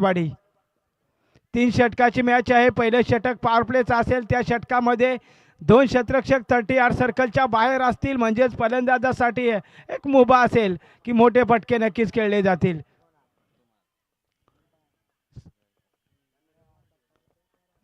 वाडी 3 षटकाची मॅच आहे। पहिलं षटक पॉवर प्लेच असेल, त्या षटकामध्ये 2 क्षेत्ररक्षक 30 सर्कलच्या बाहेर असतील, म्हणजेच फलंदाजासाठी एक मुभा असेल की मोठे फटके नक्कीच खेळले जातील।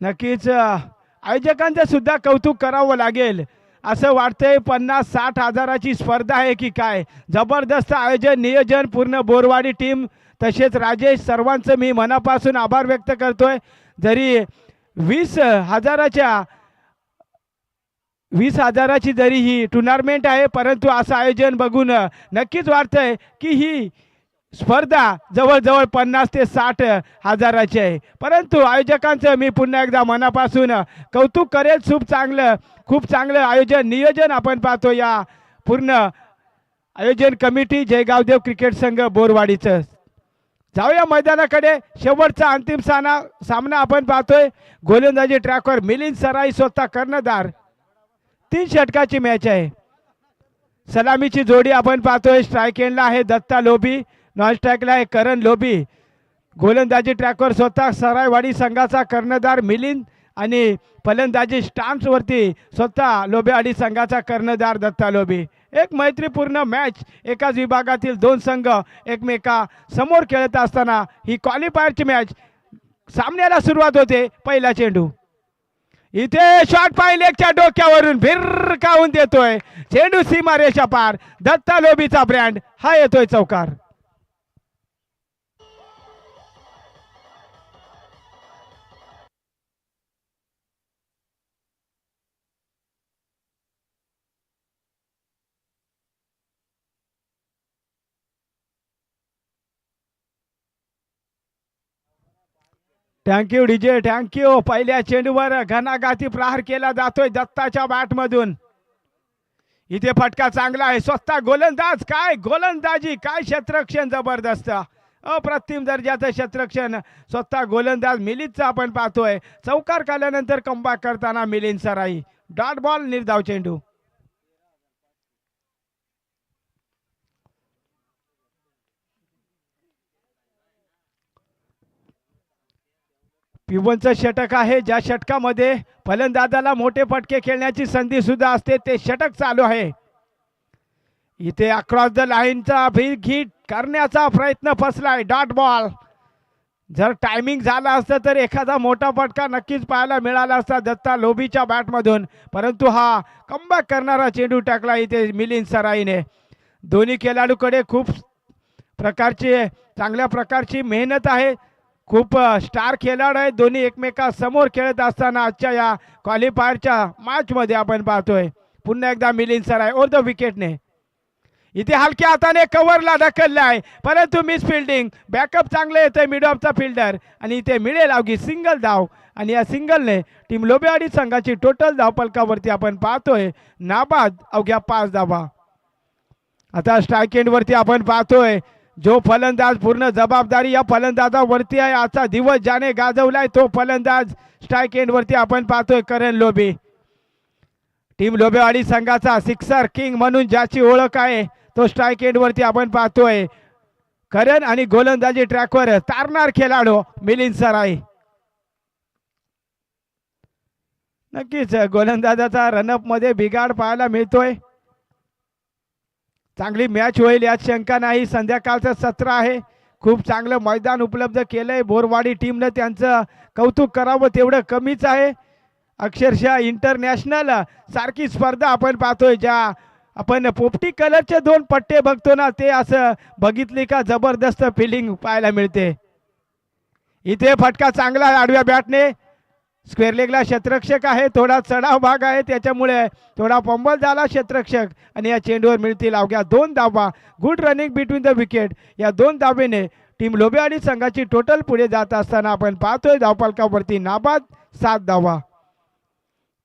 नक्कीच आयोजकांचं सुद्धा कौतुक करावं लागेल। असं वाटतंय 50-60 हजाराची स्पर्धा आहे की काय। जबरदस्त आयोजन नियोजन पूर्ण बोरवाडी टीम तसेच राजेश सर्वांचं मी मनापासून आभार व्यक्त करतोय। जरी 20 हजाराची जरी ही टुर्नामेंट आहे, परंतु असं आयोजन बघून नक्कीच वाटतंय की ही स्पर्धा जवळजवळ 50 ते 60 हजाराची आहे। परंतु आयोजकांचं मी पुन्हा एकदा मनापासून कौतुक करेल। खूप चांगलं आयोजन नियोजन आपण पाहतो या पूर्ण आयोजन कमिटी जयगावदेव क्रिकेट संघ बोरवाडीचं। जाऊया मैदानाकडे। शेवटचा अंतिम सामना आपण पाहतोय। गोलंदाजी ट्रॅकवर मिलिंद सराई स्वतः कर्णधार। 3 षटकाची मॅच आहे। सलामीची जोडी आपण पाहतोय। स्ट्राइक एंडला आहे दत्ता लोभी, नॉन स्ट्राइकला आहे करण लोभी। गोलंदाजी ट्रॅकवर स्वतः सरायवाडी संघाचा कर्णधार मिलिंद आणि फलंदाजी स्टाम्प्सवरती स्वतः लोभेवाडी संघाचा कर्णधार दत्ता लोभी। एक मैत्रीपूर्ण मॅच, एकाच विभागातील 2 संघ एकमेका समोर खेळत असताना ही क्वालिफायरची मॅच सामन्याला सुरुवात होते। पहिला चेंडू इथे शॉट पाहिलेच्या डोक्यावरून भिरकावून देतोय चेंडू सीमारेषा पार। दत्ता लोभीचा ब्रँड हा येतोय चौकार। Thank you DJ, thank you. पहिल्या चेंडूवर घणाघाती प्रहार केला जातोय दत्ताच्या बॅटमधून। इथे फटका चांगला आहे। स्वतः गोलंदाज, काय गोलंदाजी, काय क्षेत्ररक्षण जबरदस्त, अप्रतिम दर्जाचं क्षेत्ररक्षण स्वतः गोलंदाज मिलिंदचा आपण पाहतोय। चौकार काढल्यानंतर कमबॅक करताना मिलिंद सराई। डॉट बॉल निर्धाव चेंडू। पिवनचं षटक आहे, ज्या षटकामध्ये फलंदाजाला मोठे फटके खेळण्याची संधी सुद्धा असते, ते षटक चालू आहे। इथे अक्रॉस द लाईनचा बिग हिट करण्याचा प्रयत्न फसलाय। Dot ball. जर टायमिंग झाला असतं तर एखादा मोठा फटका नक्कीच पाहायला मिळाला असता दत्ता लोभीच्या बॅटमधून, परंतु हा कमबॅक करणारा चेंडू टाकला इथे मिलिंद सराईने। दोन्ही खेळाडूकडे खूप चांगल्या प्रकारची मेहनत आहे। खूप स्टार खेळाडू आहेत। दोन्ही एकमेका समोर खेळत असताना आजच्या या क्वालिफायरच्या मॅचमध्ये आपण पाहतोय पुन्हा एकदा मिलिंद सराई ओव्हर द विकेटने। इथे हलक्या हाताने कव्हरला ढकलले आहे, परंतु मिस फिल्डिंग। बॅकअप चांगले येतोय मिड ऑफचा फिल्डर आणि इथे मिळेल अवघी सिंगल धाव आणि या सिंगलने टीम लोभेवाडी संघाची टोटल धावफलकावरती आपण पाहतोय नाबाद अवघ्या 5 धावा। आता स्ट्राइक एंडवरती आपण पाहतोय जो फलंदाज पूर्ण जबाबदारी या फलंदाजावरती आहे। आजचा दिवस ज्याने गाजवलाय तो फलंदाज स्ट्राइक एंडवरती आपण पाहतोय करण लोभी। टीम लोभेवाडी संघाचा सिक्सर किंग म्हणून ज्याची ओळख आहे तो स्ट्राइक एंडवरती आपण पाहतोय करण आणि गोलंदाजी ट्रॅकवर तारणार खेळाडू मिलिंद सराई। नक्कीच गोलंदाजाचा रनअप मध्ये बिघाड पाहायला मिळतोय। चांगली मॅच होईल यात शंका नाही। संध्याकाळचं सत्र आहे, खूप चांगलं मैदान उपलब्ध केलंय बोरवाडी टीमनं, त्यांचं कौतुक करावं तेवढं कमीच आहे। अक्षरशः इंटरनॅशनल सारखी स्पर्धा आपण पाहतोय। ज्या आपण पोपटी कलरचे 2 पट्टे बघतो ना, ते असं बघितली का जबरदस्त फिलिंग पाहायला मिळते। इथे फटका चांगला आडव्या बॅटने। स्क्वेअर लेगला क्षेत्ररक्षक आहे, थोडा चढाव भाग आहे, त्याच्यामुळे थोडा फंबल झाला क्षेत्ररक्षक आणि या चेंडूवर मिळतील अवघ्या 2 धावा। Good running between the wicket. या 2 धावेने टीम लोभेवाडी संघाची टोटल पुढे जात असताना आपण पाहतोय धावफलकावरती नाबाद 7 धावा।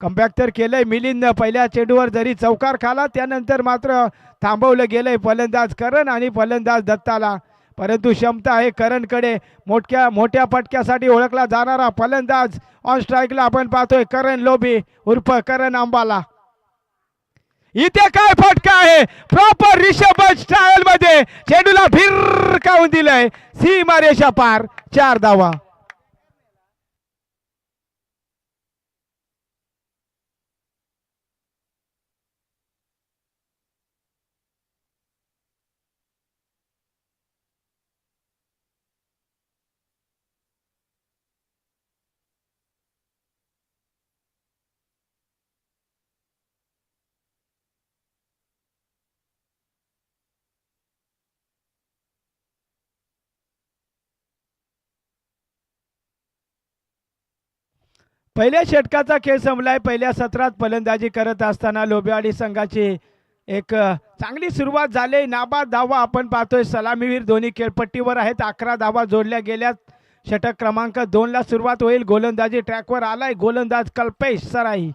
कमबॅक तर केलंय मिलिंदनं। पहिल्या चेंडूवर जरी चौकार खाला, त्यानंतर मात्र थांबवलं गेलंय फलंदाज करण आणि फलंदाज दत्ताला, परंतु क्षमता आहे करणकडे। मोठ्या फटक्यासाठी ओळखला जाणारा फलंदाज ऑन स्ट्राइकला आपण पाहतोय करण लोभी उर्फ करण अंबाला। इथे काय फटका आहे, प्रॉपर रिषभ स्टाईल मध्ये चेंडूला भिरकावून दिलंय, सीमारेषा पार, 4 धावा. पहिल्या षटकाचा खेळ संपलाय. पहिल्या सत्रात फलंदाजी करत असताना लोबेवाडी संघाची एक चांगली सुरुवात झाली. नाबाद धावा आपण पाहतोय. सलामीवीर दोन्ही खेळपट्टीवर आहेत. 11 धावा जोडल्या गेल्यात. षटक क्रमांक 2 ला सुरुवात होईल. गोलंदाजी ट्रॅकवर आलाय. गोलंदाज कल्पेश सराई,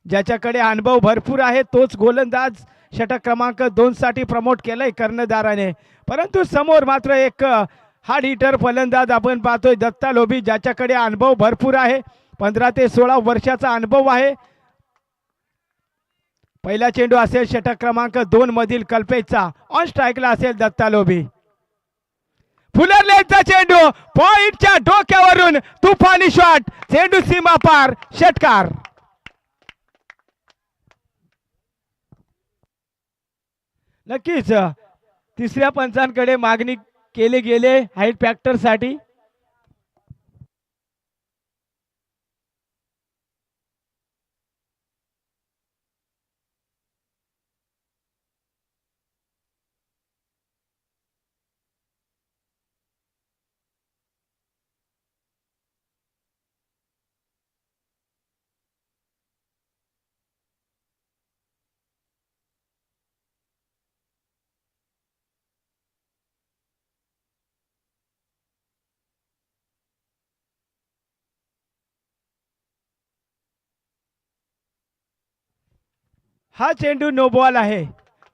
ज्याच्याकडे अनुभव भरपूर आहे, तोच गोलंदाज षटक क्रमांक 2 साठी प्रमोट केलंय कर्णधाराने. परंतु समोर मात्र एक हार्ड हिटर फलंदाज आपण पाहतोय, दत्ता लोभी, ज्याच्याकडे अनुभव भरपूर आहे. 15 ते 16 वर्षाचा अनुभव आहे. पहिला चेंडू असेल षटक क्रमांक 2 मधील कल्पेशचा. ऑन स्ट्राईकला असेल दत्ता लोभी. फुलरलेचा चेंडू पॉइंटच्या डोक्यावरून तुफानी शॉट, चेंडू सीमा पार, षटकार. नक्कीच तिसऱ्या पंचांकडे मागणी केले गेले हाईट फॅक्टर साठी. हा चेंडू नो बॉल आहे,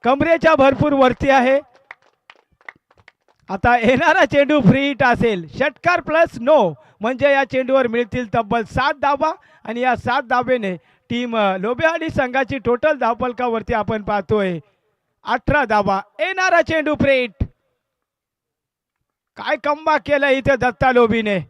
कमरेच्या भरपूर वरती आहे. आता येणारा चेंडू फ्री हिट असेल. षटकार प्लस नो म्हणजे या चेंडूवर मिळतील तब्बल 7 धावा आणि या 7 धावेने टीम लोबेवाडी संघाची टोटल धावफलकावरती आपण पाहतोय 18 धावा. येणारा चेंडू फ्री हिट. काय कमबॅक केलं इथे दत्ता लोभीने.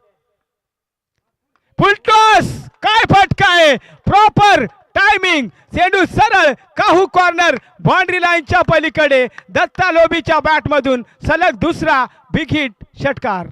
फुलटॉस, काय फटका आहे, प्रॉपर टायमिंग, चेंडू सरळ काहू कॉर्नर बाउंड्री लाईनच्या पलीकडे. दत्ता लोभीच्या बॅट मधून सलग दुसरा बिग हिट, षटकार.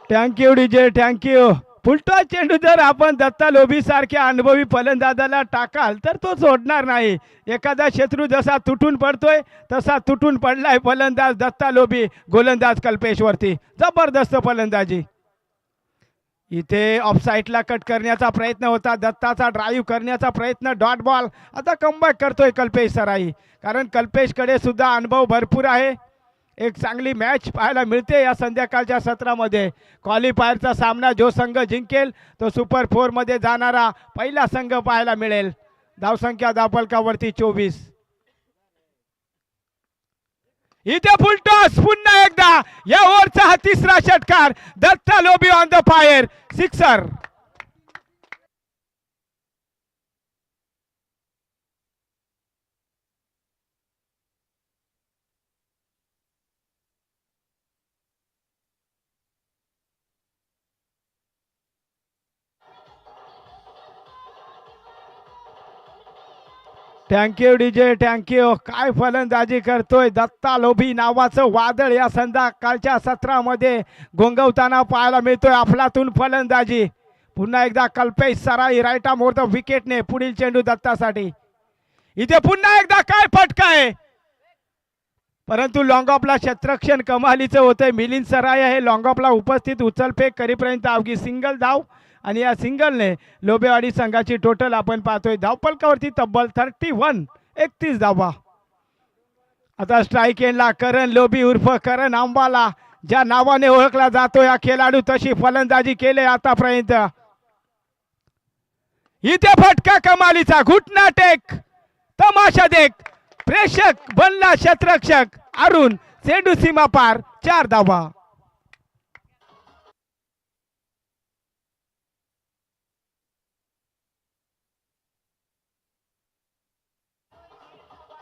Thank you DJ, thank you. फुलटॉस चेंडू जर आपण दत्ता लोभी सारख्या अनुभवी फलंदाजाला टाकाल तर तो सोडणार नाही. एखादा शत्रू जसा तुटून पडतोय तसा तुटून पडलाय फलंदाज दत्ता लोभी गोलंदाज कल्पेश वरती. जबरदस्त फलंदाजी. इथे ऑफसाईडला कट करण्याचा प्रयत्न होता, दत्ताचा ड्राईव्ह करण्याचा प्रयत्न, डॉट बॉल. आता कमबॅक करतोय कल्पेश सराई, कारण कल्पेशकडे सुद्धा अनुभव भरपूर आहे. एक चांगली मॅच पाहायला मिळते या संध्याकाळच्या सत्रामध्ये. क्वालिफायरचा सामना जो संघ जिंकेल तो सुपर 4 मध्ये जाणारा पहिला संघ पाहायला मिळेल. धावसंख्या धावफलकावरती 24. इथे फुलटॉस पुन्हा एकदा. या ओव्हरचा हा तिसरा षटकार. दत्ता लोभी on the fire, sixer. Thank you DJ, thank you. काय फलंदाजी करतोय दत्ता लोभी नावाचं वादळ या संध्याकाळच्या सत्रामध्ये गोंगवताना पाहायला मिळतोय. अफलातून फलंदाजी. पुन्हा एकदा कल्पेश सराई राईट आर्म वर विकेटने. पुढील चेंडू दत्तासाठी. इथे पुन्हा एकदा काय फटका आहे, परंतु लॉंग ऑफला क्षेत्ररक्षण कमालीचं होतंय. मिलिंद सराय आहे लॉंग ऑफला उपस्थित. उचलफेक करीपर्यंत अवघी सिंगल धाव आणि या सिंगलने लोबेवाडी संघाची टोटल आपण पाहतोय धावफलकावरती तब्बल 31 धावा. आता स्ट्राईक एंडला करण लोभी उर्फ करण आंबाला, ज्या नावाने ओळखला जातो या खेळाडू, तशी फलंदाजी केले आतापर्यंत. इथे फटका कमालीचा. घुटना टेक, तमाशा देख. प्रेक्षक बनला क्षेत्ररक्षक अरुण. चेंडू सीमा पार 4 धावा.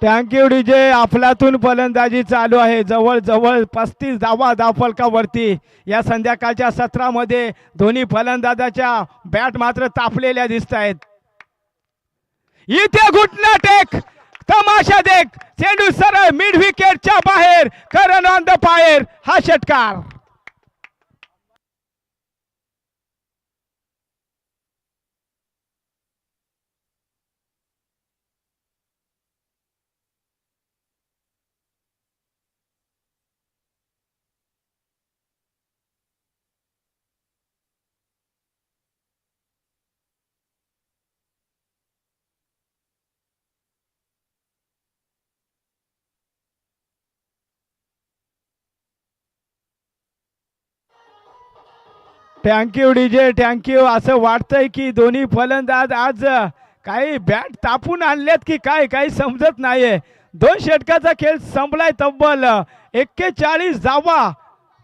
Thank you DJ. अफलातून फलंदाजी चालू आहे. जवळ जवळ 35 धावा धावफलकावरती. या संध्याकाळच्या सत्रामध्ये दोन्ही फलंदाजाच्या बॅट मात्र तापलेल्या दिसत आहेत. इथे घुटना टेक, तमाशा देख. चेंडू सरळ मिड विकेटच्या बाहेर. करण ऑन द फायर. हा षटकार. Thank you DJ. थँक्यू. असं वाटतंय की दोन्ही फलंदाज आज काही बॅट तापून आणल्यात की काय, काही समजत नाहीये. 2 षटकाचा खेळ संपलाय. तब्बल 41 धावा.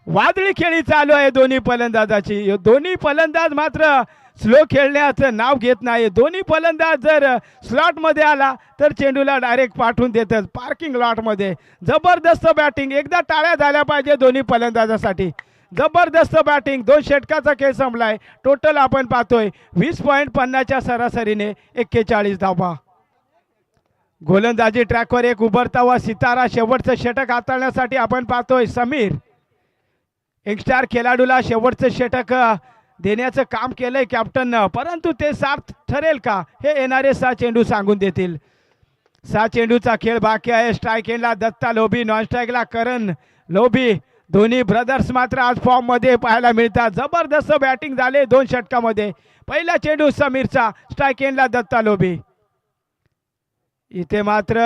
वादळी खेळी चालू आहे दोन्ही फलंदाजाची. दोन्ही फलंदाज मात्र स्लो खेळण्याचं नाव घेत नाही. दोन्ही फलंदाज जर स्लॉट मध्ये आला तर चेंडूला डायरेक्ट पाठवून देतात पार्किंग लॉट मध्ये. जबरदस्त बॅटिंग. एकदा टाळ्या झाल्या पाहिजे दोन्ही फलंदाजासाठी. जबरदस्त बॅटिंग. 2 षटकाचा खेळ संपलाय. टोटल आपण पाहतोय 20.50च्या सरासरीने 41 धावा. गोलंदाजी ट्रॅकवर एक उभरता व सितारा. शेवटचं षटक हाताळण्यासाठी आपण पाहतोय समीर. यंगस्टार खेळाडूला शेवटचं षटक देण्याचं काम केलंय कॅप्टननं, परंतु ते सार्थ ठरेल का हे येणारे 6 चेंडू सांगून देतील. 6 चेंडूचा खेळ बाकी आहे. स्ट्राईक एंडला दत्ता लोभी, नॉन स्ट्राईकला करण लोभी. दोन्ही ब्रदर्स मात्र आज फॉर्म मध्ये पाहायला मिळतात. जबरदस्त बॅटिंग झाले 2 षटकामध्ये. पहिला चेंडू समीरचा, स्ट्राईक एंडला दत्ता लोभी. इथे मात्र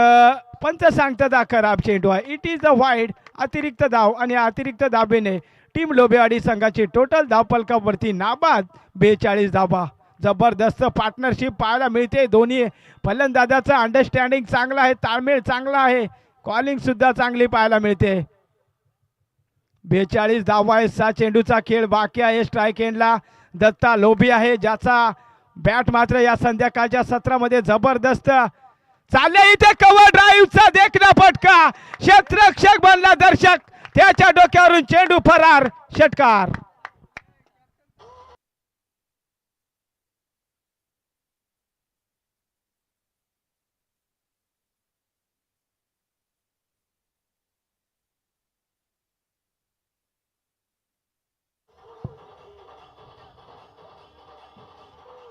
पंच सांगतात हा खराब चेंडू आहे. It is the wide. अतिरिक्त धाव आणि अतिरिक्त धाबेने टीम लोभेवाडी संघाची टोटल धावफलकावरती नाबाद 42 धावा. जबरदस्त पार्टनरशिप पाहायला मिळते. दोन्ही फलंदाजाचा अंडरस्टँडिंग चांगला आहे, ताळमेळ चांगला आहे, कॉलिंग सुद्धा चांगली पाहायला मिळते. 42 धावा आहे. 6 चेंडूचा खेळ बाकी आहे. स्ट्राईक एंडला दत्ता लोभी आहे, ज्याचा बॅट मात्र या संध्याकाळच्या सत्रामध्ये जबरदस्त चालले. इथे कव्हर ड्राईव्हचा देखना फटका. क्षेत्ररक्षक बनला दर्शक. त्याच्या डोक्यावरून चेंडू फरार. षटकार.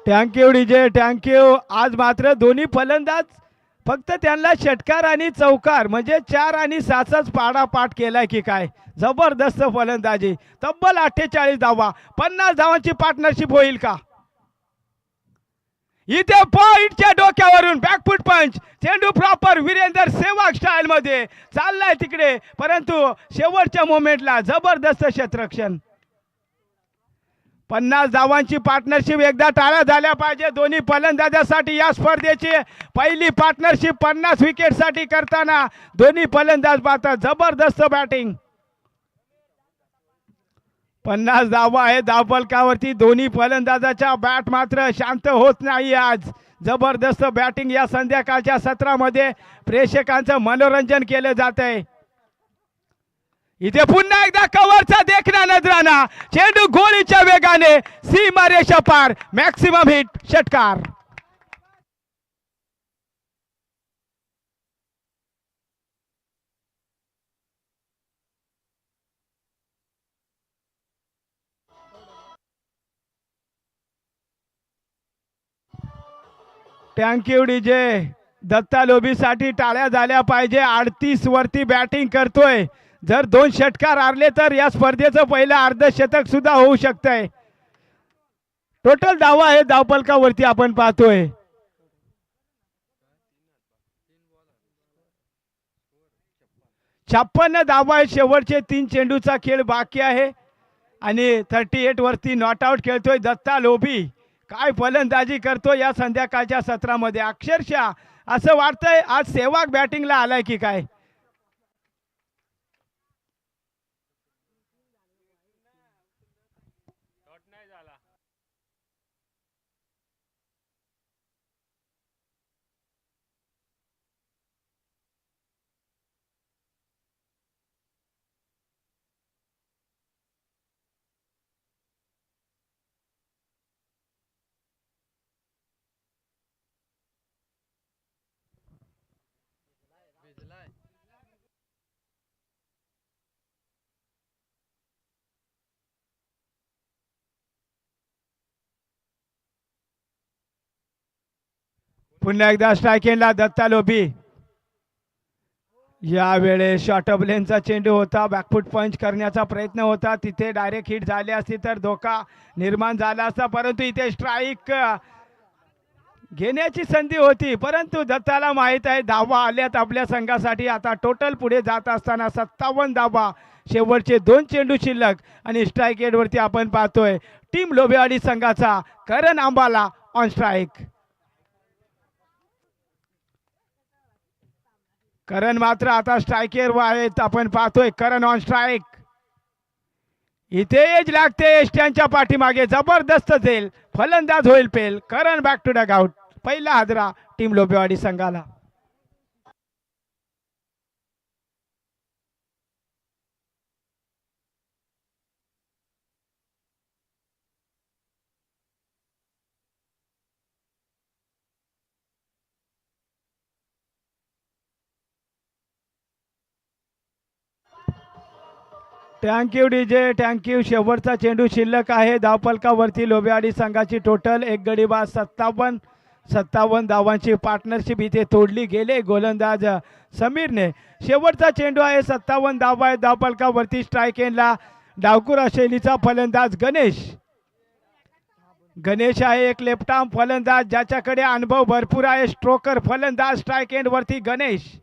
Thank you DJ. थँक्यू. आज मात्र दोन्ही फलंदाज फक्त त्यांना षटकार आणि चौकार म्हणजे 4 आणि 6चाच पाडापाठ केलाय की काय. जबरदस्त फलंदाजी. तब्बल 48 धावा. 50 धावांची पार्टनरशिप होईल का. इथे पॉइंटच्या डोक्यावरून बॅकफुट पंच. चेंडू प्रॉपर वीरेंद्र सेवाग स्टाईल मध्ये चाललाय तिकडे, परंतु शेवटच्या मोमेंटला जबरदस्त क्षेत्ररक्षण. 50 धावांची पार्टनरशिप. एकदा टाळ्या झाल्या पाहिजे दोन्ही फलंदाजासाठी. या स्पर्धेची पहिली पार्टनरशिप 50 विकेटसाठी करताना दोन्ही फलंदाज पाहतात. जबरदस्त बॅटिंग. 50 धावा आहे धावफलकावरती. दोन्ही फलंदाजाच्या बॅट मात्र शांत होत नाही आज. जबरदस्त बॅटिंग. या संध्याकाळच्या सत्रामध्ये प्रेक्षकांचं मनोरंजन केलं जात आहे. इथे पुन्हा एकदा कव्हरचा देखना नजराना. चेंडू गोळीच्या वेगाने सीमारेषा पार. Maximum hit. षटकार. Thank you DJ. दत्ता लोभीसाठी टाळ्या झाल्या पाहिजे. 38 वरती बॅटिंग करतोय. जर 2 षटकार हारले तर या स्पर्धेचं पहिलं अर्धशतक सुद्धा होऊ शकतंय. टोटल धावा आहे धावफलकावरती आपण पाहतोय. छप्पन्न धावा आहे. शेवटचे 3 चेंडूचा खेळ बाकी आहे आणि 38 वरती नॉट आउट खेळतोय दत्ता लोभी. काय फलंदाजी करतो या संध्याकाळच्या सत्रामध्ये. अक्षरशः असं वाटतंय आज सेवाग बॅटिंगला आलाय की काय. पुन्हा एकदा स्ट्राईक एंडला दत्ता लोभी. यावेळेस शॉर्ट ऑफ लेनचा चेंडू होता, बॅकफूट पंच करण्याचा प्रयत्न होता, तिथे डायरेक्ट हिट झाली असती तर धोका निर्माण झाला असता, परंतु इथे स्ट्राईक घेण्याची संधी होती, परंतु दत्ताला माहीत आहे धावा आल्यात आपल्या संघासाठी. आता टोटल पुढे जात असताना 57 धावा, शेवटचे 2 चेंडू शिल्लक आणि स्ट्राईक एंडवरती आपण पाहतोय टीम लोभेवाडी संघाचा करण आंबाला ऑन स्ट्राईक. करण मात्र आता स्ट्रायकर आहेत, आपण पाहतोय करण ऑन स्ट्राईक. इथे एज लागते एसट्यांच्या पाठीमागे, जबरदस्त झेल, फलंदाज होईल पेल. करण बॅक टू डग आउट, पहिला हादरा टीम लोभेवाडी संघाला. Thank you DJ, thank you. शेवटचा चेंडू शिल्लक आहे धावफलकावरती. लोभेवाडी संघाची टोटल एक गडीबाद 57 धावांची पार्टनरशिप इथे तोडली गेले गोलंदाज समीरने. शेवटचा चेंडू आहे, 57 धावा आहेत धावफलकावरती. स्ट्राईक एंडला डावकुरा शैलीचा फलंदाज गणेश आहे, एक लेफ्ट आर्म फलंदाज ज्याच्याकडे अनुभव भरपूर आहे. स्ट्रोकर फलंदाज स्ट्राईक एंडवरती गणेश.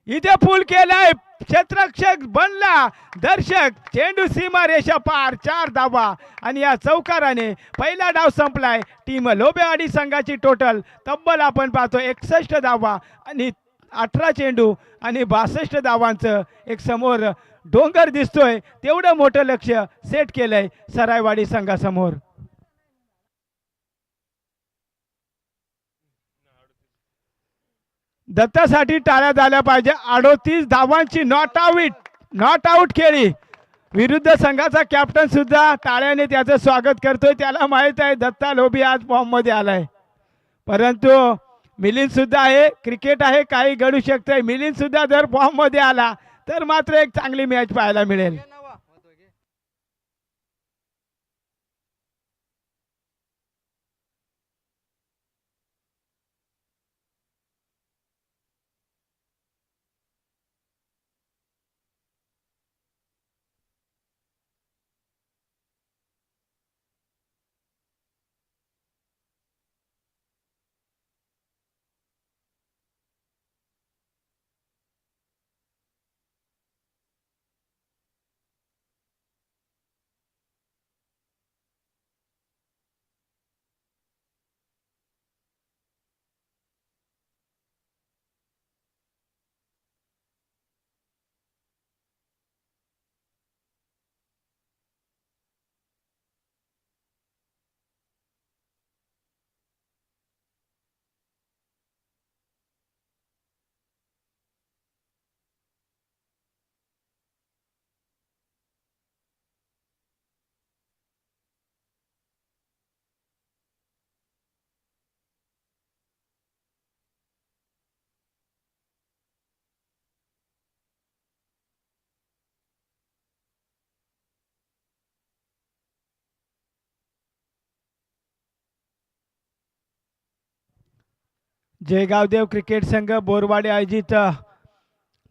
इथे फुल केलाय, क्षेत्ररक्षक बनला दर्शक, चेंडू सीमा रेषा पार, 4 धावा आणि या चौकाराने पहिला डाव संपलाय. टीम लोभेवाडी संघाची टोटल तब्बल आपण पाहतो 61 धावा आणि 18 चेंडू आणि 62 धावांचं एक समोर डोंगर दिसतोय, तेवढं मोठं लक्ष सेट केलंय सरायवाडी संघासमोर. दत्तासाठी टाळ्या झाल्या पाहिजे. 38 धावांची नॉट आउट खेळी. विरुद्ध संघाचा कॅप्टन सुद्धा टाळ्याने त्याचं स्वागत करतोय. त्याला माहित आहे दत्ता लोभी आज फॉर्म मध्ये आलाय, परंतु मिलिंद सुद्धा आहे, क्रिकेट आहे, काही घडू शकतंय. मिलिंद सुद्धा जर फॉर्म मध्ये आला तर मात्र एक चांगली मॅच पाहायला मिळेल. जयगावदेव क्रिकेट संघ बोरवाडी आयोजित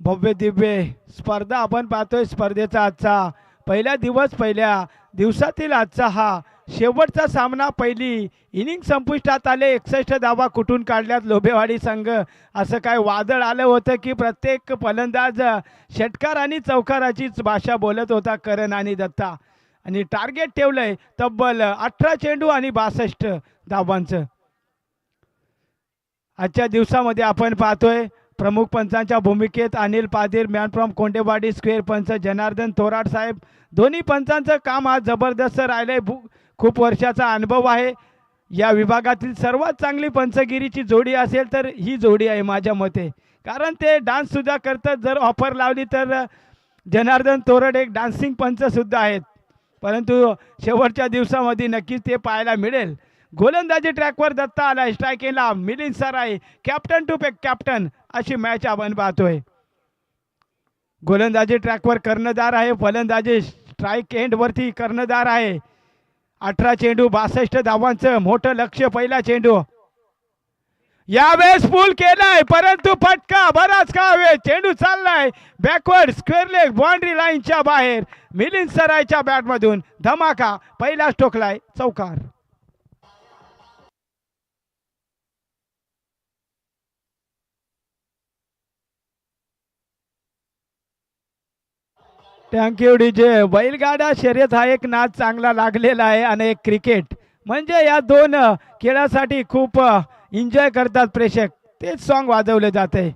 भव्य दिव्य स्पर्धा आपण पाहतोय. स्पर्धेचा आजचा पहिल्या दिवसातील आजचा हा शेवटचा सामना. पहिली इनिंग संपुष्टात आले, 61 धावा कुठून काढल्यात लोभेवाडी संघ. असं काय वादळ आलं होतं की प्रत्येक फलंदाज षटकार आणि चौकाराचीच भाषा बोलत होता करण आणि दत्ता, आणि टार्गेट ठेवलंय तब्बल 18 चेंडू आणि 62 धावांचं. आजच्या दिवसामध्ये आपण पाहतोय प्रमुख पंचांच्या भूमिकेत Anil Patil, man from Kondewadi, square पंच जनार्दन थोराट साहेब. दोन्ही पंचांचं काम आज जबरदस्त राहिलंय. खूप वर्षाचा अनुभव आहे. या विभागातील सर्वात चांगली पंचगिरीची जोडी असेल तर ही जोडी आहे माझ्या मते, कारण ते डान्स सुद्धा करतात. जर ऑफर लावली तर जनार्दन थोराट एक डान्सिंग पंच सुद्धा आहेत, परंतु शेवटच्या दिवसामध्ये नक्कीच ते पाहायला मिळेल. गोलंदाजी ट्रॅकवर दत्ता आलाय, स्ट्रायकिंगला मिलिंद सराई, कॅप्टन टू कॅप्टन अशी मॅच आपण पाहतोय. गोलंदाजी ट्रॅकवर कर्णधार आहे, फलंदाजी स्ट्राईक एंडवरती कर्णधार आहे. 18 चेंडू 62 धावांचं मोठं लक्ष. पहिला चेंडू यावेळेस फुल केलाय, परंतु फटका बराच का वेळ. चेंडू चाललाय बॅकवर्ड स्क्वेअर लेग बाउंड्री लाईनच्या बाहेर. मिलिंद सरायच्या बॅटमधून धमाका, पहिलाच ठोकलाय चौकार. Thank you DJ. बैलगाडा शर्यत हा एक नाद चांगला लागलेला आहे आणि एक क्रिकेट म्हणजे या दोन खेळासाठी खूप एन्जॉय करतात प्रेक्षक. तेच सॉन्ग वाजवले जाते.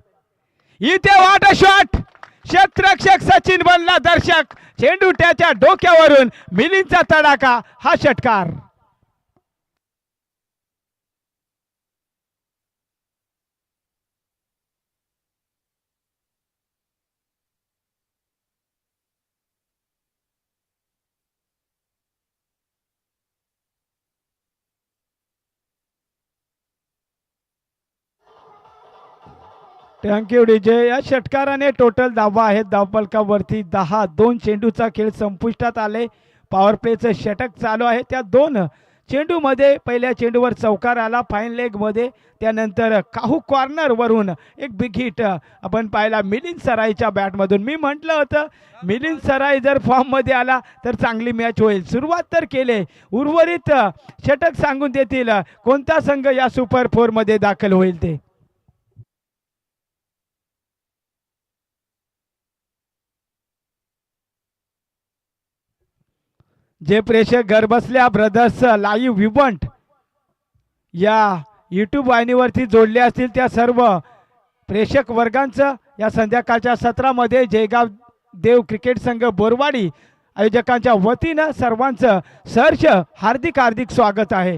इथे वाट शॉट, क्षेत्ररक्षक सचिन बनला दर्शक. चेंडू त्याच्या डोक्यावरून मिलिंदचा तडाखा, हा षटकार. Thank you DJ. या षटकाराने टोटल धावा आहेत धावफलकावरती 10. 2 चेंडूचा खेळ संपुष्टात आले. पॉवर प्लेचं षटक चालू आहे. त्या 2 चेंडूमध्ये पहिल्या चेंडूवर चौकार आला फाईन लेगमध्ये. त्यानंतर काहू कॉर्नरवरून एक बिग हिट आपण पाहिला मिलिंद सराईच्या बॅटमधून. मी म्हटलं होतं मिलिंद सराई जर फॉर्ममध्ये आला तर चांगली मॅच होईल. सुरुवात तर केले, उर्वरित षटक सांगून देतील कोणता संघ या सुपर 4मध्ये दाखल होईल ते. जे प्रेक्षक घरबसल्या ब्रदर्स लाईव्ह विवंट या यूट्यूब वाहिनीवरती जोडले असतील त्या सर्व प्रेक्षक वर्गांचं या संध्याकाळच्या सत्रामध्ये जयगाव देव क्रिकेट संघ बोरवाडी आयोजकांच्या वतीनं सर्वांचं सहर्ष हार्दिक हार्दिक स्वागत आहे.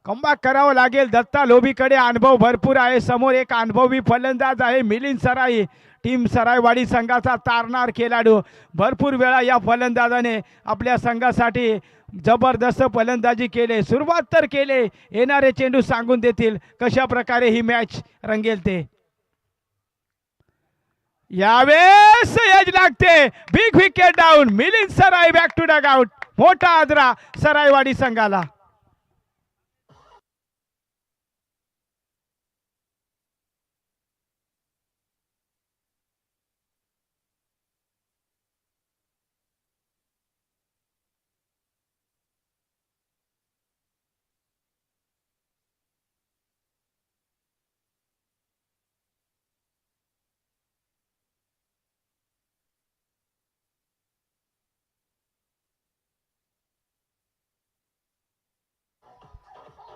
कमबॅक करावं लागेल. दत्ता लोबीकडे अनुभव भरपूर आहे. समोर एक अनुभवी फलंदाज आहे मिलिंद सराई, टीम सरायवाडी संघाचा तारणार खेळाडू. भरपूर वेळा या फलंदाजाने आपल्या संघासाठी जबरदस्त फलंदाजी केले. सुरुवात तर केले, येणारे चेंडू सांगून देतील कशा प्रकारे ही मॅच रंगेल ते. यावेळेस एज लागते, big wicket down. Milind Sarai back to dugout. मोठा आदरा सरायवाडी संघाला.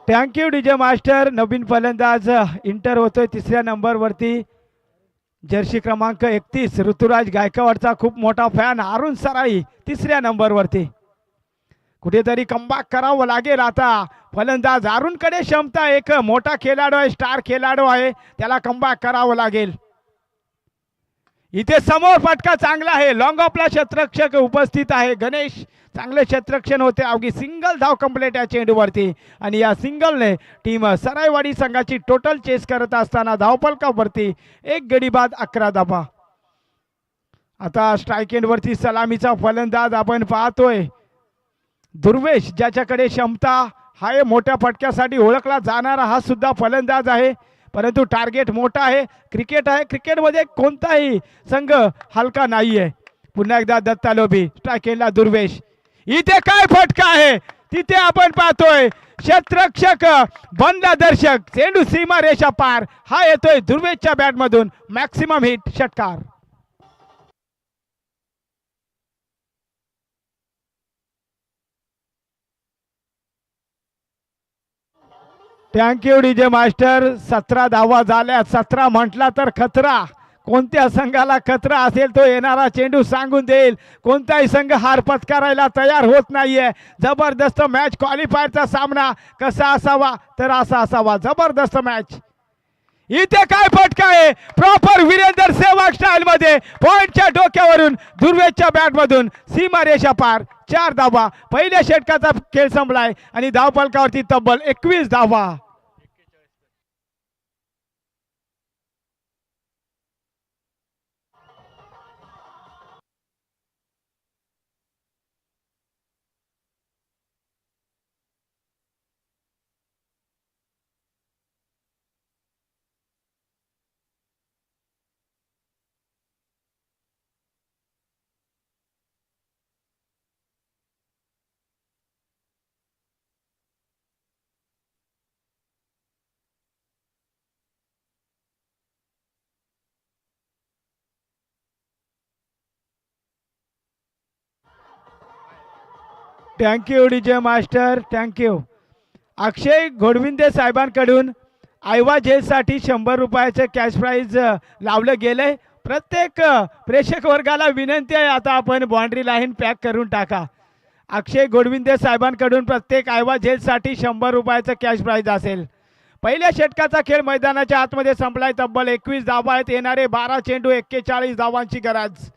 Thank you DJ master. नवीन फलंदाज इंटर होतोय 3ऱ्या नंबरवरती. जर्सी क्रमांक 31 ऋतुराज गायकवाडचा खूप मोठा फॅन अरुण सराई 3ऱ्या नंबरवरती. कुठेतरी कमबॅक करावं लागेल आता. फलंदाज अरुणकडे क्षमता, एक मोठा खेळाडू आहे, स्टार खेळाडू आहे, त्याला कमबॅक करावं लागेल. इथे समोर फटका चांगला आहे. लॉंग ऑफला क्षेत्ररक्षक उपस्थित आहे गणेश. चांगले क्षेत्ररक्षण होते. अवघी सिंगल धाव कंप्लीट या चेंडूवरती आणि या सिंगलने टीम सरायवाडी संघाची टोटल चेस करत असताना धावफलकावरती 1 गडी बाद 11 धावा. आता स्ट्राईक एंडवरती सलामीचा फलंदाज आपण पाहतोय दुर्वेश, ज्याच्याकडे क्षमता आहे. मोठ्या फटक्यासाठी ओळखला जाणारा हा सुद्धा फलंदाज आहे, परंतु टार्गेट मोठा आहे. क्रिकेट आहे, क्रिकेटमध्ये कोणताही संघ हलका नाही आहे. पुन्हा एकदा दत्ता लोभी, स्ट्राईक एंडला दुर्वेश. इथे काय फटका आहे तिथे आपण पाहतोय. क्षेत्ररक्षक बनला दर्शक. चेंडू सीमा रेषा पार. हा येतोय दुर्वेशच्या बॅटमधून. मॅक्सिमम हिट, षटकार. Thank you DJ master. 17 धावा झाल्या. 17 म्हटला तर खतरा. कोणत्या संघाला खतरा असेल तो येणारा चेंडू सांगून देईल. कोणताही संघ हार पत्करायला तयार होत नाहीये. जबरदस्त मॅच. क्वालिफायरचा सामना कसा असावा तर असा असावा. जबरदस्त मॅच. इथे काय फटका आहे. प्रॉपर वीरेंद्र सेहवाग स्टाईल मध्ये पॉइंटच्या डोक्यावरून दुर्वेशच्या बॅट मधून सीमारेषा पार. 4 धावा. पहिल्या षटकाचा खेळ संपलाय आणि धावफलकावरती तब्बल 21 धावा. Thank you DJ master. थँक्यू. अक्षय घोडविंदे साहेबांकडून आयवा जेलसाठी 100 रुपयाचं कॅश प्राईज लावलं गेलंय. प्रत्येक प्रेक्षक वर्गाला विनंती आहे, आता आपण बाउंड्री लाईन पॅक करून टाका. अक्षय घोडविंदे साहेबांकडून प्रत्येक आयवा जेलसाठी 100 रुपयाचं कॅश प्राईज असेल. पहिल्या षटकाचा खेळ मैदानाच्या आतमध्ये संपलाय. तब्बल 21 धावा आहेत. येणारे 12 चेंडू 41 धावांची गरज.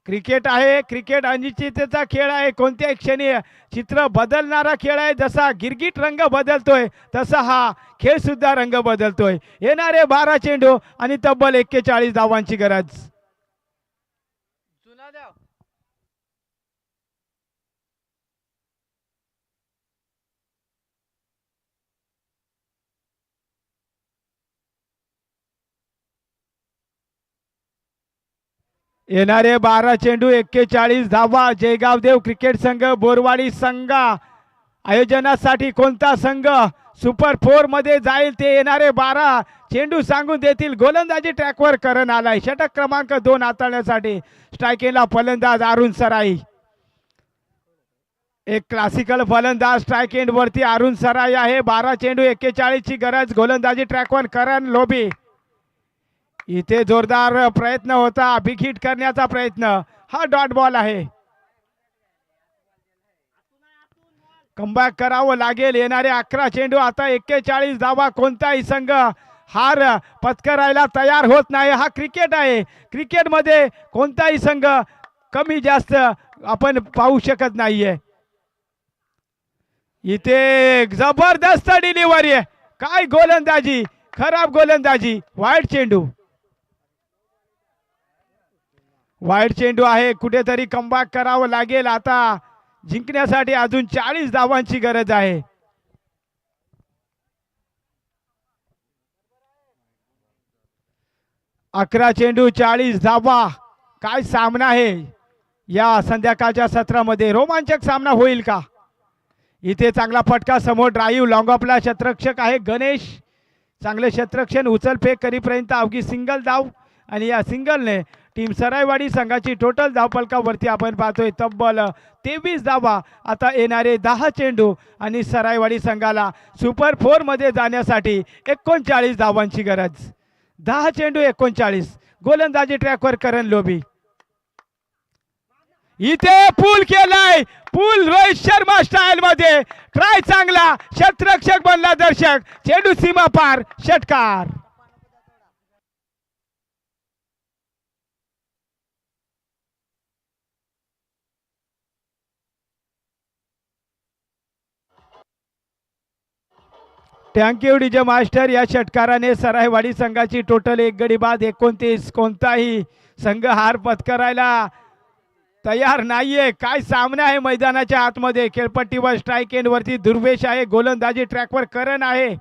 क्रिकेट आहे. क्रिकेट अनिश्चिततेचा खेळ आहे. कोणत्याही क्षणी चित्र बदलणारा खेळ आहे. जसा गिरगिट रंग बदलतोय तसा हा खेळ सुद्धा रंग बदलतोय. येणारे 12 चेंडू आणि तब्बल 41 धावांची गरज. येणारे 12 चेंडू 41 धावा. जयगावदेव क्रिकेट संघ बोरवाडी संघा आयोजनासाठी कोणता संघ सुपर 4 मध्ये जाईल ते येणारे 12 चेंडू सांगून देतील. गोलंदाजी ट्रॅकवर करण आलाय. षटक क्रमांक 2 हाताळण्यासाठी स्ट्रायकिंगला फलंदाज अरुण सराई. एक क्लासिकल फलंदाज स्ट्राइक एंड वरती अरुण सराई आहे. 12 चेंडू 41 ची गरज. गोलंदाजी ट्रॅकवर करण लोबी. इथे जोरदार प्रयत्न होता बिग हिट करण्याचा प्रयत्न. हा डॉट बॉल आहे. कमबॅक करावं लागेल. येणारे 11 चेंडू आता 41 धावा. कोणताही संघ हार पत्करायला तयार होत नाही. हा क्रिकेट आहे. क्रिकेटमध्ये कोणताही संघ कमी जास्त आपण पाहू शकत नाहीये. इथे जबरदस्त डिलिव्हरी आहे. काय गोलंदाजी. खराब गोलंदाजी. वाईट चेंडू. वाईट चेंडू आहे. कुठेतरी कमबॅक करावं लागेल. आता जिंकण्यासाठी अजून 40 धावांची गरज आहे. अकरा चेंडू 40 धावा. काय सामना आहे या संध्याकाळच्या सत्रामध्ये. रोमांचक सामना होईल का. इथे चांगला फटका. समोर ड्राईव्ह. लॉंग ऑफला क्षेत्ररक्षक आहे गणेश. चांगले क्षेत्ररक्षण. उचलफेक करीपर्यंत अवघी सिंगल धाव आणि या सिंगलने टीम सरायवाडी संघाची टोटल धावफलकावरती आपण पाहतोय तब्बल 23 धावा. आता येणारे 10 चेंडू आणि सरायवाडी संघाला सुपर 4 मध्ये जाण्यासाठी 39 धावांची गरज. 10 चेंडू 39. गोलंदाजी ट्रॅकवर करण लोबी. इथे पूल केलाय. पूल रोहित शर्मा स्टाईल मध्ये. ट्राय चांगला. क्षेत्ररक्षक बनला दर्शक. चेंडू सीमा पार. षटकार. Thank you DJ master. या षटकाराने सरायवाडी संघाची टोटल 1 गडी बाद 29. कोणताही संघ हार पत्करायला तयार नाहीये. काय सामना आहे मैदानाच्या आतमध्ये. खेळपट्टीवर स्ट्राइक एंड वरती दुर्वेश आहे. गोलंदाजी ट्रॅकवर करण आहे.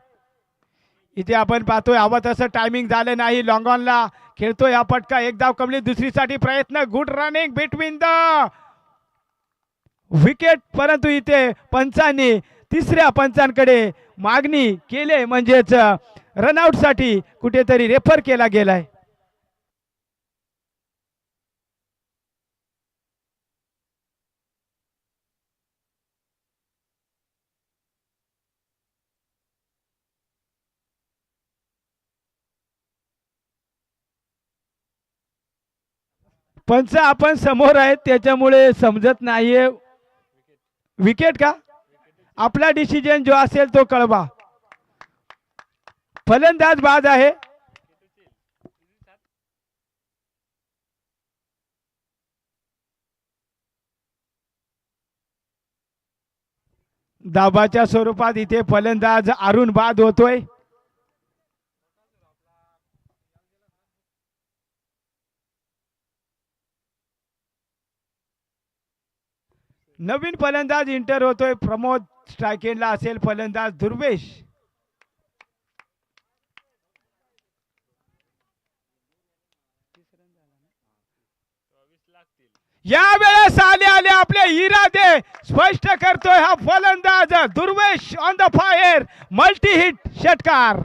इथे आपण पाहतोय हवं तसं टायमिंग झालं नाही. लॉंग ऑनला खेळतोय हा फटका. एक धाव कमली. दुसरीसाठी प्रयत्न. Good running between the wicket. परंतु इथे पंचांनी तिसऱ्या पंचांकडे मागणी केले म्हणजेच रनआउट साठी कुठेतरी रेफर केला गेलाय. पंच आपण समोर आहेत त्याच्यामुळे समजत नाहीये. विकेट का? आपला डिसिजन जो असेल तो कळवा. फलंदाज बाद आहे. दाबाच्या स्वरूपात इथे फलंदाज अरुण बाद होतोय. नवीन फलंदाज इंटर होतोय. प्रमोद स्ट्राईक एंडला असेल. फलंदाज दुर्वेश. या वेळेस आले आपले इरादे स्पष्ट करतोय हा फलंदाज Durvesh. On the fire, multi hit षटकार.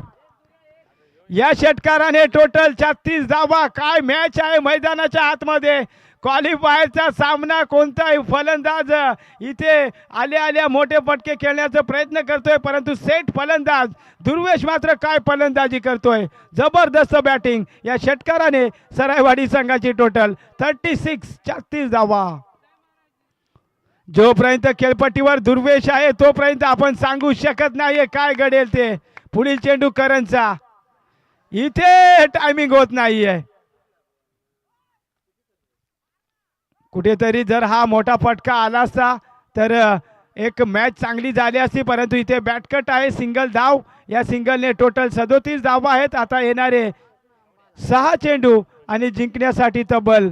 या षटकाराने टोटल 36 धावा. काय मॅच आहे मैदानाच्या आतमध्ये. क्वालिफायरचा सामना. कोणताही फलंदाज इथे आल्या मोठे फटके खेळण्याचा प्रयत्न करतोय परंतु सेट फलंदाज दुर्वेश मात्र काय फलंदाजी करतोय. जबरदस्त बॅटिंग. या षटकाराने सरायवाडी संघाची टोटल 36 धावा. जोपर्यंत खेळपट्टीवर दुर्वेश आहे तोपर्यंत आपण सांगू शकत नाहीये काय घडेल ते. पुढील चेंडू करणचा. इथे टायमिंग होत नाहीये. कुठेतरी जर हा मोठा फटका आला असता तर एक मॅच चांगली झाली असती परंतु इथे बॅटकट आहे. सिंगल धाव. या सिंगलने टोटल 37 धावा आहेत. आता येणारे 6 चेंडू आणि जिंकण्यासाठी तब्बल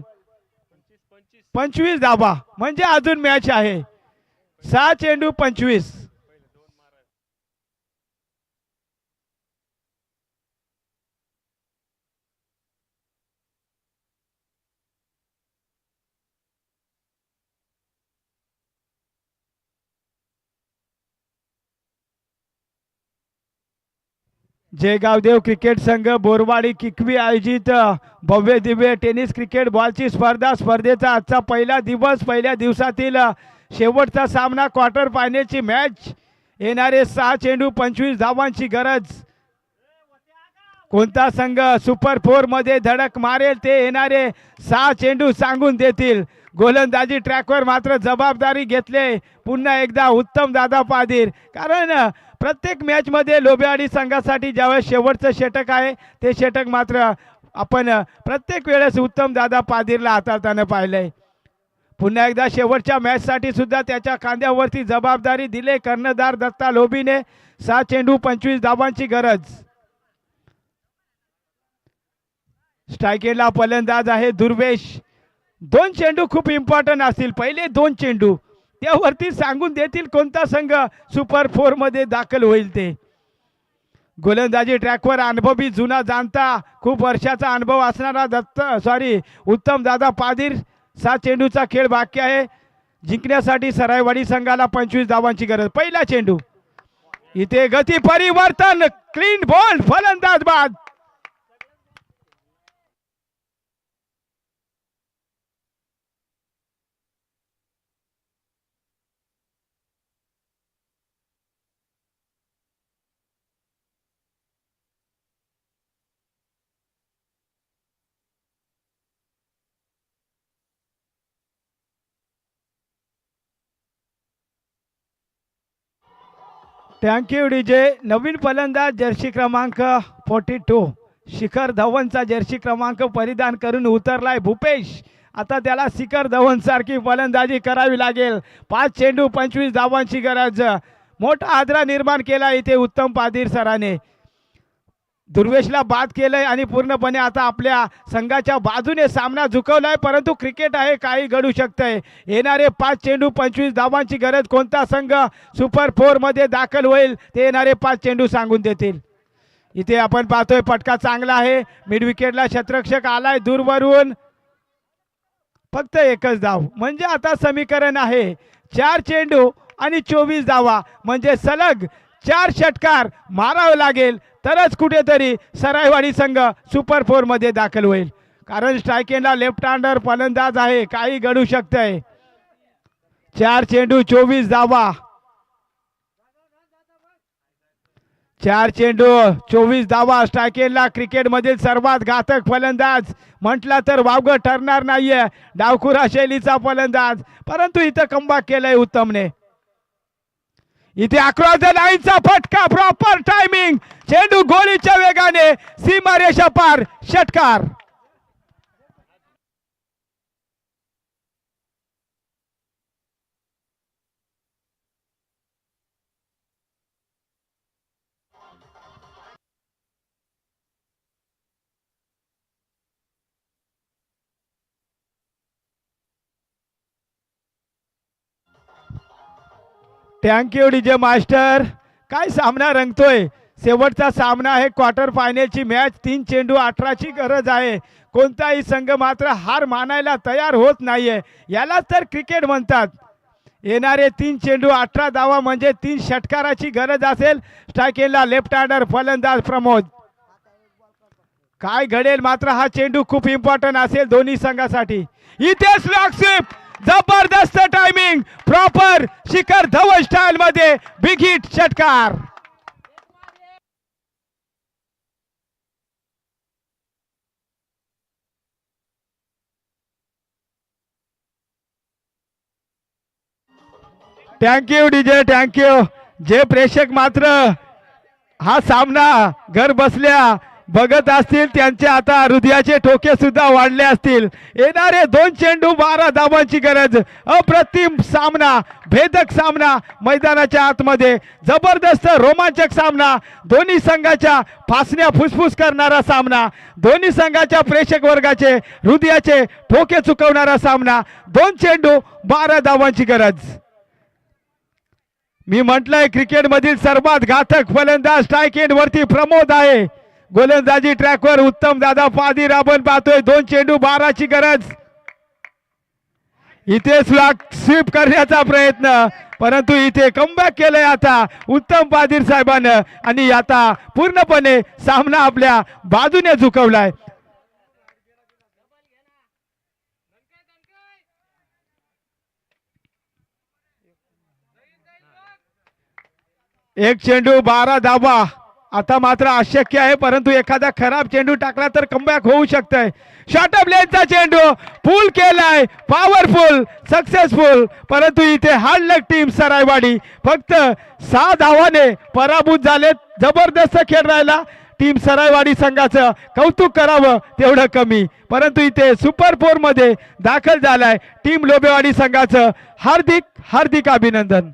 25 धावा म्हणजे अजून मॅच आहे. 6 चेंडू 25. जयगावदेव क्रिकेट संघ बोरवाडी किकवी आयोजित भव्य दिव्य टेनिस क्रिकेट बॉलची स्पर्धेचा आजचा पहिला दिवस. पहिल्या दिवसातील शेवटचा सामना. क्वार्टर फायनलची मॅच. येणारे 6 चेंडू 25 धावांची गरज. कोणता संघ सुपर 4 मध्ये धडक मारेल ते येणारे 6 चेंडू सांगून देतील. गोलंदाजी ट्रॅकवर मात्र जबाबदारी घेतले पुन्हा एकदा उत्तम दादा पादीर. कारण प्रत्येक मॅच मध्ये लोबेवाडी संघासाठी ज्यावेळेस शेवटचं षटक आहे ते षटक मात्र आपण प्रत्येक वेळेस उत्तम दादा पादीरला हाताळताना पाहिलंय. पुन्हा एकदा शेवटच्या मॅच साठी सुद्धा त्याच्या खांद्यावरती जबाबदारी दिले कर्णधार दत्ता लोबीने. 6 चेंडू 25 धावांची गरज. स्ट्रायकेला फलंदाज आहे दुर्वेश. 2 चेंडू खूप इम्पॉर्टंट असतील. पहिले 2 चेंडू त्यावरती सांगून देतील कोणता संघ सुपर 4 मध्ये दाखल होईल ते. गोलंदाजी ट्रॅकवर अनुभवी जुना जाणता खूप वर्षाचा अनुभव असणारा उत्तम दादा पादीर. 7 चेंडूचा खेळ बाकी आहे. जिंकण्यासाठी सरायवाडी संघाला 25 धावांची गरज. पहिला चेंडू. इथे गती परिवर्तन. Clean ball. फलंदाज बाद. Thank you DJ. नवीन फलंदाज जर्सी क्रमांक 42 शिखर धवनचा जर्सी क्रमांक परिधान करून उतरलाय भूपेश. आता त्याला शिखर धवन सारखी फलंदाजी करावी लागेल. 5 चेंडू 25 धावांची गरज. मोठा आदरा निर्माण केला इथे उत्तम पादीर सराने. दुर्वेशला बाद केलंय आणि पूर्णपणे आता आपल्या संघाच्या बाजूने सामना झुकवलाय परंतु क्रिकेट आहे काही घडू शकतंय. येणारे 5 चेंडू 25 धावांची गरज. कोणता संघ सुपर 4 मध्ये दाखल होईल ते येणारे 5 चेंडू सांगून देतील. इथे आपण पाहतोय फटका चांगला आहे. मिड विकेटला क्षेत्ररक्षक आलाय दूरवरून. फक्त एकच धाव म्हणजे आता समीकरण आहे 4 चेंडू आणि 24 धावा म्हणजे सलग 4 षटकार मारावे लागेल तरच कुठेतरी सरायवाडी संघ सुपर 4 मध्ये दाखल होईल. कारण स्ट्राईक एंडला लेफ्ट हँडर फलंदाज आहे काही घडू शकतंय. 4 चेंडू 24 धावा. 4 चेंडू 24 धावा. स्ट्रायकेलला क्रिकेटमधील सर्वात घातक फलंदाज म्हटला तर वावगं ठरणार नाहीये. डावखुरा शैलीचा फलंदाज, परंतु इथं कमबॅक केलंय उत्तमने. इथे अक्रॉस द लाईनचा फटका, प्रॉपर टायमिंग. चेंडू गोळीच्या वेगाने सीमारेषा पार, षटकार. Thank you DJ master. काय सामना रंगतोय. शेवटचा सामना आहे, क्वार्टर फायनलची मॅच. 3 चेंडू 18ची गरज आहे. कोणताही संघ मात्र हार मानायला तयार होत नाहीये. यालाच तर क्रिकेट म्हणतात. येणारे 3 चेंडू 18 धावा म्हणजे 3 षटकाराची गरज असेल. स्ट्रायकेलला लेफ्ट हँडर फलंदाज प्रमोद. काय घडेल मात्र हा चेंडू खूप इम्पॉर्टंट असेल दोन्ही संघासाठी. इथे स्लॉग स्वीप, जबरदस्त timing, proper Shikhar Dhawan style मध्ये बिग हिट, षटकार. Thank you DJ, thank you. जे प्रेक्षक मात्र हा सामना घर बसल्या बघत असतील त्यांचे आता हृदयाचे ठोके सुद्धा वाढले असतील. येणारे 2 चेंडू 12 धावांची गरज. अप्रतिम सामना, भेदक सामना मैदानाच्या आतमध्ये. जबरदस्त रोमांचक सामना, दोन्ही संघाच्या फासण्या फुसफुस करणारा सामना, दोन्ही संघाच्या प्रेक्षक वर्गाचे हृदयाचे ठोके चुकवणारा सामना. 2 चेंडू 12 धावांची गरज. मी म्हटलंय क्रिकेटमधील सर्वात घातक फलंदाज स्ट्राईक एंड वरती प्रमोद आहे. गोलंदाजी ट्रॅकवर उत्तम दादा पादीर आपण पाहतोय. 2 चेंडू 12ची गरज. इथे स्वीप करण्याचा प्रयत्न, परंतु इथे कमबॅक केलंय आता उत्तम पादीर साहेबांना आणि आता पूर्णपणे सामना आपल्या बाजूने झुकवलाय. एक चेंडू 12 धावा. आता मात्र अशक्य आहे, परंतु एखादा खराब चेंडू टाकला तर कमबॅक होऊ शकतंय. शॉर्ट लेनचा चेंडू फुल केलाय, पॉवरफुल, सक्सेसफुल, परंतु इथे हार्ड लक टीम सरायवाडी फक्त 6 धावाने पराभूत झाले. जबरदस्त खेळ राहिला टीम सरायवाडी संघाचं, कौतुक करावं तेवढं कमी. परंतु इथे सुपर 4 मध्ये दाखल झालाय टीम लोबेवाडी संघाचं. हार्दिक हार्दिक अभिनंदन.